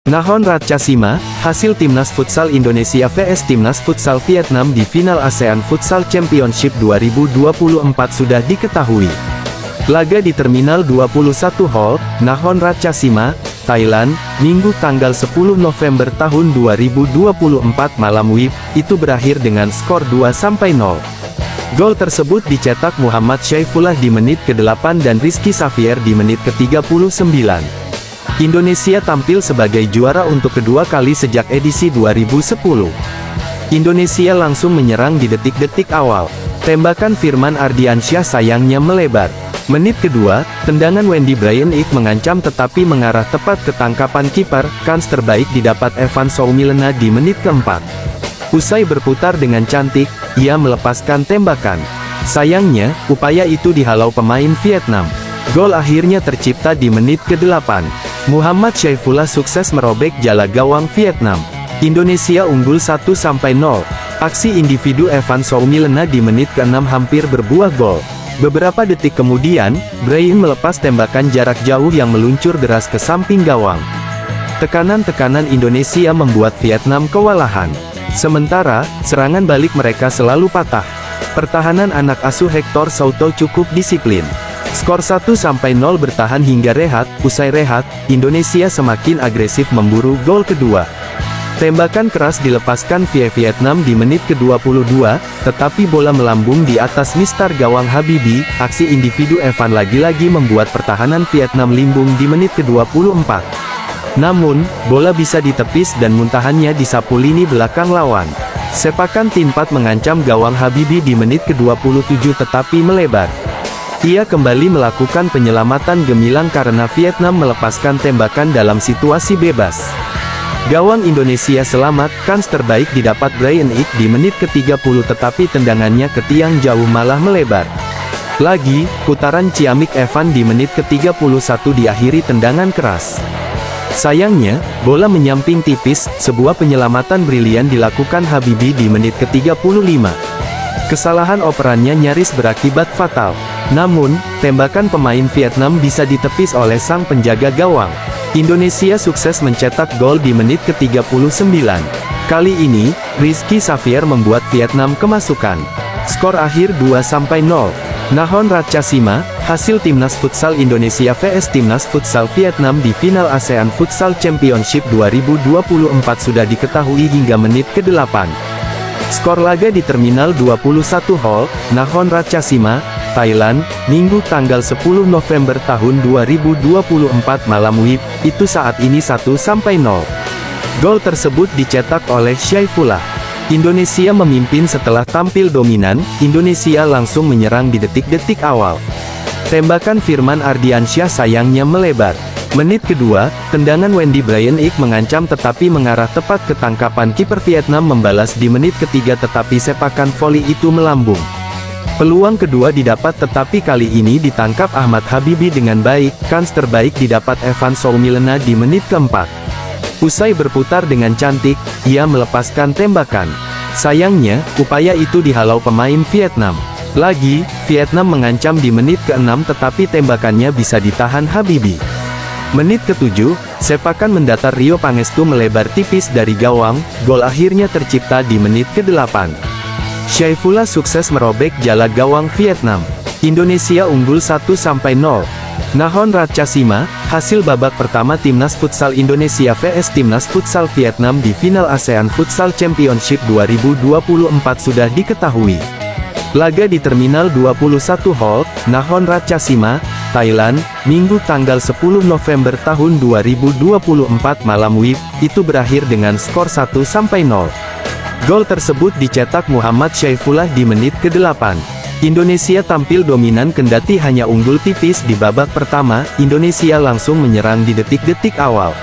Nahon Ratchasima, hasil Timnas Futsal Indonesia vs Timnas Futsal Vietnam di final ASEAN Futsal Championship 2024 sudah diketahui. Laga di Terminal 21 Hall, Nahon Ratchasima, Thailand, Minggu tanggal 10 November tahun 2024 malam WIB, itu berakhir dengan skor 2-0. Gol tersebut dicetak Muhammad Syaifullah di menit ke-8 dan Rizky Xavier di menit ke-39. Indonesia tampil sebagai juara untuk kedua kali sejak edisi 2010. Indonesia langsung menyerang di detik-detik awal. Tembakan Firman Ardiansyah sayangnya melebar. Menit kedua, tendangan Wendy Brian Ik mengancam tetapi mengarah tepat ke tangkapan kiper. Kans terbaik didapat Evan Soumilena di menit keempat. Usai berputar dengan cantik, ia melepaskan tembakan. Sayangnya, upaya itu dihalau pemain Vietnam. Gol akhirnya tercipta di menit ke-8. Muhammad Syaifullah sukses merobek jala gawang Vietnam. Indonesia unggul 1-0. Aksi individu Evan Soumilena di menit ke-6 hampir berbuah gol. Beberapa detik kemudian, Brian melepas tembakan jarak jauh yang meluncur deras ke samping gawang. Tekanan-tekanan Indonesia membuat Vietnam kewalahan. Sementara, serangan balik mereka selalu patah. Pertahanan anak asuh Hector Souto cukup disiplin. Skor 1-0 bertahan hingga rehat. Usai rehat, Indonesia semakin agresif memburu gol kedua. Tembakan keras dilepaskan via Vietnam di menit ke-22, tetapi bola melambung di atas mistar gawang Habibie. Aksi individu Evan lagi-lagi membuat pertahanan Vietnam limbung di menit ke-24. Namun, bola bisa ditepis dan muntahannya disapu lini belakang lawan. Sepakan Tinpat mengancam gawang Habibie di menit ke-27 tetapi melebar. Ia kembali melakukan penyelamatan gemilang karena Vietnam melepaskan tembakan dalam situasi bebas. Gawang Indonesia selamat. Kans terbaik didapat Brian Ik di menit ke-30 tetapi tendangannya ke tiang jauh malah melebar. Lagi, putaran ciamik Evan di menit ke-31 diakhiri tendangan keras. Sayangnya, bola menyamping tipis. Sebuah penyelamatan brilian dilakukan Habibie di menit ke-35. Kesalahan operannya nyaris berakibat fatal. Namun, tembakan pemain Vietnam bisa ditepis oleh sang penjaga gawang. Indonesia sukses mencetak gol di menit ke-39. Kali ini, Rizky Xavier membuat Vietnam kemasukan. Skor akhir 2-0. Nahon Ratchasima, hasil Timnas Futsal Indonesia vs Timnas Futsal Vietnam di final ASEAN Futsal Championship 2024 sudah diketahui hingga menit ke-8. Skor laga di Terminal 21 Hall, Nahon Ratchasima, Thailand, Minggu tanggal 10 November tahun 2024 malam WIB, itu saat ini 1-0. Gol tersebut dicetak oleh Syaifullah. Indonesia memimpin setelah tampil dominan. Indonesia langsung menyerang di detik-detik awal. Tembakan Firman Ardiansyah sayangnya melebar. Menit kedua, tendangan Wendy Brian Ik mengancam tetapi mengarah tepat ke tangkapan kiper Vietnam membalas di menit ketiga tetapi sepakan voli itu melambung. Peluang kedua didapat tetapi kali ini ditangkap Ahmad Habibie dengan baik. Kans terbaik didapat Evan Soumilena di menit keempat. Usai berputar dengan cantik, ia melepaskan tembakan. Sayangnya, upaya itu dihalau pemain Vietnam. Lagi, Vietnam mengancam di menit ke-6 tetapi tembakannya bisa ditahan Habibie. Menit ke-7, sepakan mendatar Rio Pangestu melebar tipis dari gawang. Gol akhirnya tercipta di menit ke-8. Syaifullah sukses merobek jala gawang Vietnam. Indonesia unggul 1-0. Nahon Ratchasima, hasil babak pertama Timnas Futsal Indonesia vs Timnas Futsal Vietnam di final ASEAN Futsal Championship 2024 sudah diketahui. Laga di Terminal 21 Hall, Nahon Ratchasima, Thailand, Minggu tanggal 10 November tahun 2024 malam WIB, itu berakhir dengan skor 1-0. Gol tersebut dicetak Muhammad Syaifullah di menit ke-8. Indonesia tampil dominan kendati hanya unggul tipis di babak pertama. Indonesia langsung menyerang di detik-detik awal.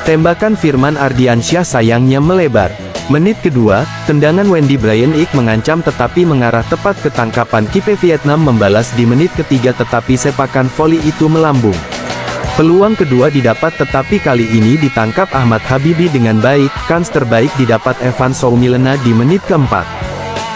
Tembakan Firman Ardiansyah sayangnya melebar. Menit kedua, tendangan Wendy Brian Ik mengancam tetapi mengarah tepat ke tangkapan kiper Vietnam membalas di menit ketiga tetapi sepakan voli itu melambung. Peluang kedua didapat tetapi kali ini ditangkap Ahmad Habibie dengan baik. Kans terbaik didapat Evan Soumilena di menit keempat.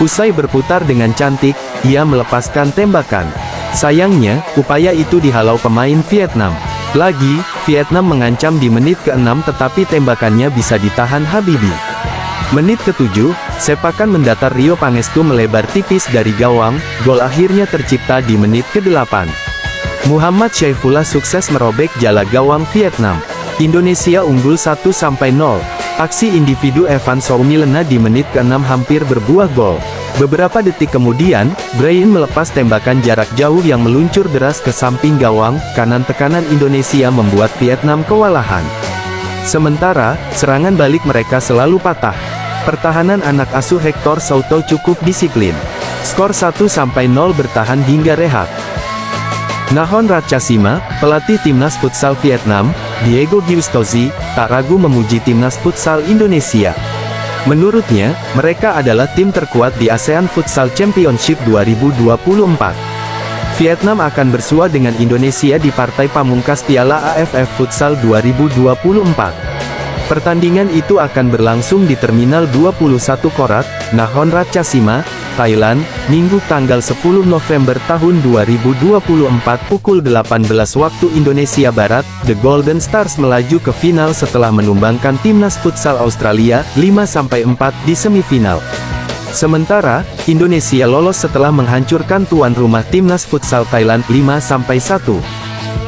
Usai berputar dengan cantik, ia melepaskan tembakan. Sayangnya, upaya itu dihalau pemain Vietnam. Lagi, Vietnam mengancam di menit ke-6 tetapi tembakannya bisa ditahan Habibie. Menit ke-7, sepakan mendatar Rio Pangestu melebar tipis dari gawang, gol akhirnya tercipta di menit ke-8. Muhammad Syaifullah sukses merobek jala gawang Vietnam. Indonesia unggul 1-0. Aksi individu Evan Soumilena di menit ke-6 hampir berbuah gol. Beberapa detik kemudian, Brian melepas tembakan jarak jauh yang meluncur deras ke samping gawang kanan. Tekanan Indonesia membuat Vietnam kewalahan. Sementara, serangan balik mereka selalu patah. Pertahanan anak asuh Hector Souto cukup disiplin. Skor 1-0 bertahan hingga rehat. Nakhon Ratchasima, pelatih timnas futsal Vietnam, Diego Giustosi, tak ragu memuji timnas futsal Indonesia. Menurutnya, mereka adalah tim terkuat di ASEAN Futsal Championship 2024. Vietnam akan bersua dengan Indonesia di partai pamungkas Piala AFF Futsal 2024. Pertandingan itu akan berlangsung di Terminal 21 Korat, Nakhon Ratchasima, Thailand, Minggu tanggal 10 November tahun 2024 pukul 18 waktu Indonesia Barat. The Golden Stars melaju ke final setelah menumbangkan timnas futsal Australia 5-4 di semifinal. Sementara, Indonesia lolos setelah menghancurkan tuan rumah timnas futsal Thailand 5-1.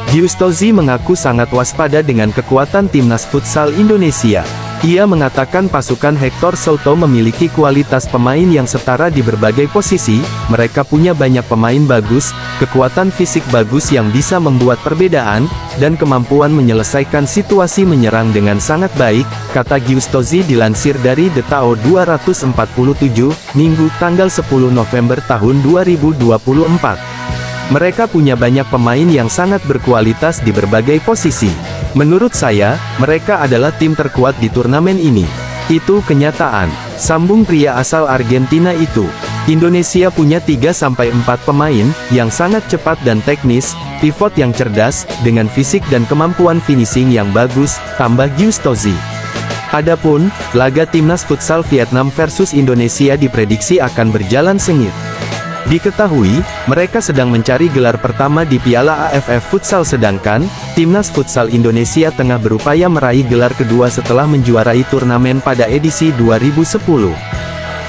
Giustosi mengaku sangat waspada dengan kekuatan timnas futsal Indonesia. Ia mengatakan pasukan Hector Souto memiliki kualitas pemain yang setara di berbagai posisi, mereka punya banyak pemain bagus, kekuatan fisik bagus yang bisa membuat perbedaan, dan kemampuan menyelesaikan situasi menyerang dengan sangat baik, kata Giustosi dilansir dari The Tao 247, Minggu tanggal 10 November tahun 2024. Mereka punya banyak pemain yang sangat berkualitas di berbagai posisi. Menurut saya, mereka adalah tim terkuat di turnamen ini. Itu kenyataan, sambung pria asal Argentina itu. Indonesia punya 3-4 pemain, yang sangat cepat dan teknis, pivot yang cerdas, dengan fisik dan kemampuan finishing yang bagus, tambah Giustosi. Adapun, laga timnas futsal Vietnam versus Indonesia diprediksi akan berjalan sengit. Diketahui, mereka sedang mencari gelar pertama di Piala AFF Futsal sedangkan, timnas futsal Indonesia tengah berupaya meraih gelar kedua setelah menjuarai turnamen pada edisi 2010.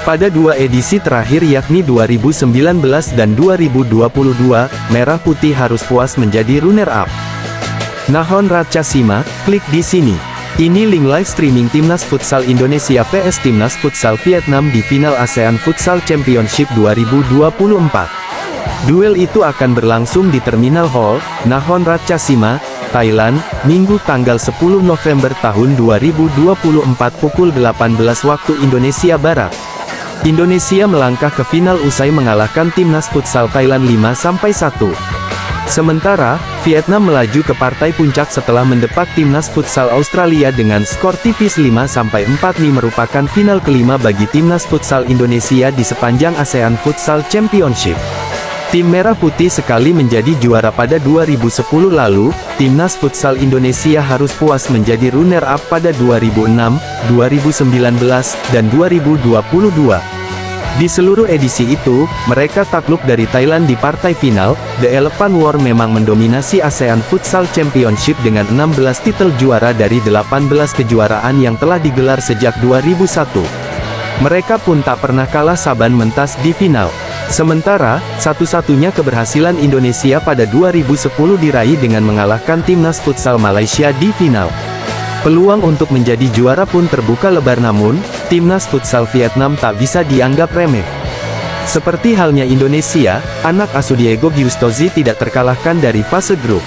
Pada dua edisi terakhir yakni 2019 dan 2022, Merah Putih harus puas menjadi runner-up. Nakhon Ratchasima, klik di sini. Ini link live streaming Timnas Futsal Indonesia vs Timnas Futsal Vietnam di final ASEAN Futsal Championship 2024. Duel itu akan berlangsung di Terminal Hall, Nakhon Ratchasima, Thailand, Minggu tanggal 10 November tahun 2024 pukul 18 waktu Indonesia Barat. Indonesia melangkah ke final usai mengalahkan Timnas Futsal Thailand 5-1. Sementara, Vietnam melaju ke partai puncak setelah mendepak timnas futsal Australia dengan skor tipis 5-4. Ini merupakan final kelima bagi timnas futsal Indonesia di sepanjang ASEAN Futsal Championship. Tim Merah Putih sekali menjadi juara pada 2010 lalu, timnas futsal Indonesia harus puas menjadi runner-up pada 2006, 2019, dan 2022. Di seluruh edisi itu, mereka takluk dari Thailand di partai final. The Elephant War memang mendominasi ASEAN Futsal Championship dengan 16 titel juara dari 18 kejuaraan yang telah digelar sejak 2001. Mereka pun tak pernah kalah saban mentas di final. Sementara, satu-satunya keberhasilan Indonesia pada 2010 diraih dengan mengalahkan timnas futsal Malaysia di final. Peluang untuk menjadi juara pun terbuka lebar namun, timnas futsal Vietnam tak bisa dianggap remeh. Seperti halnya Indonesia, anak asuh Diego Giustosi tidak terkalahkan dari fase grup.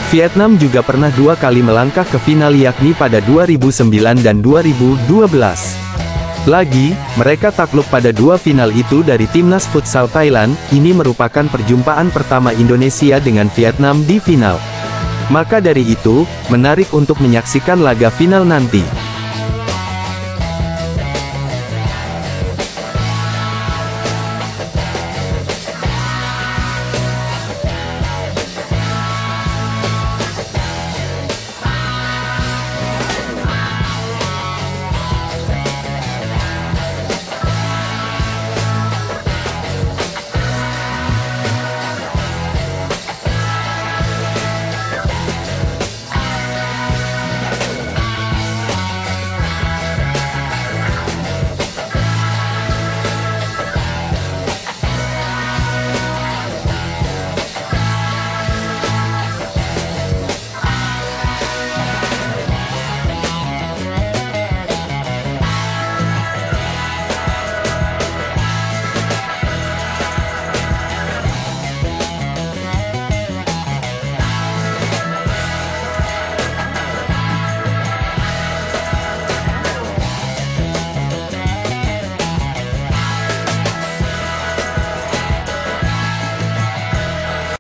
Vietnam juga pernah dua kali melangkah ke final yakni pada 2009 dan 2012. Lagi, mereka takluk pada dua final itu dari timnas futsal Thailand. Ini merupakan perjumpaan pertama Indonesia dengan Vietnam di final. Maka dari itu, menarik untuk menyaksikan laga final nanti.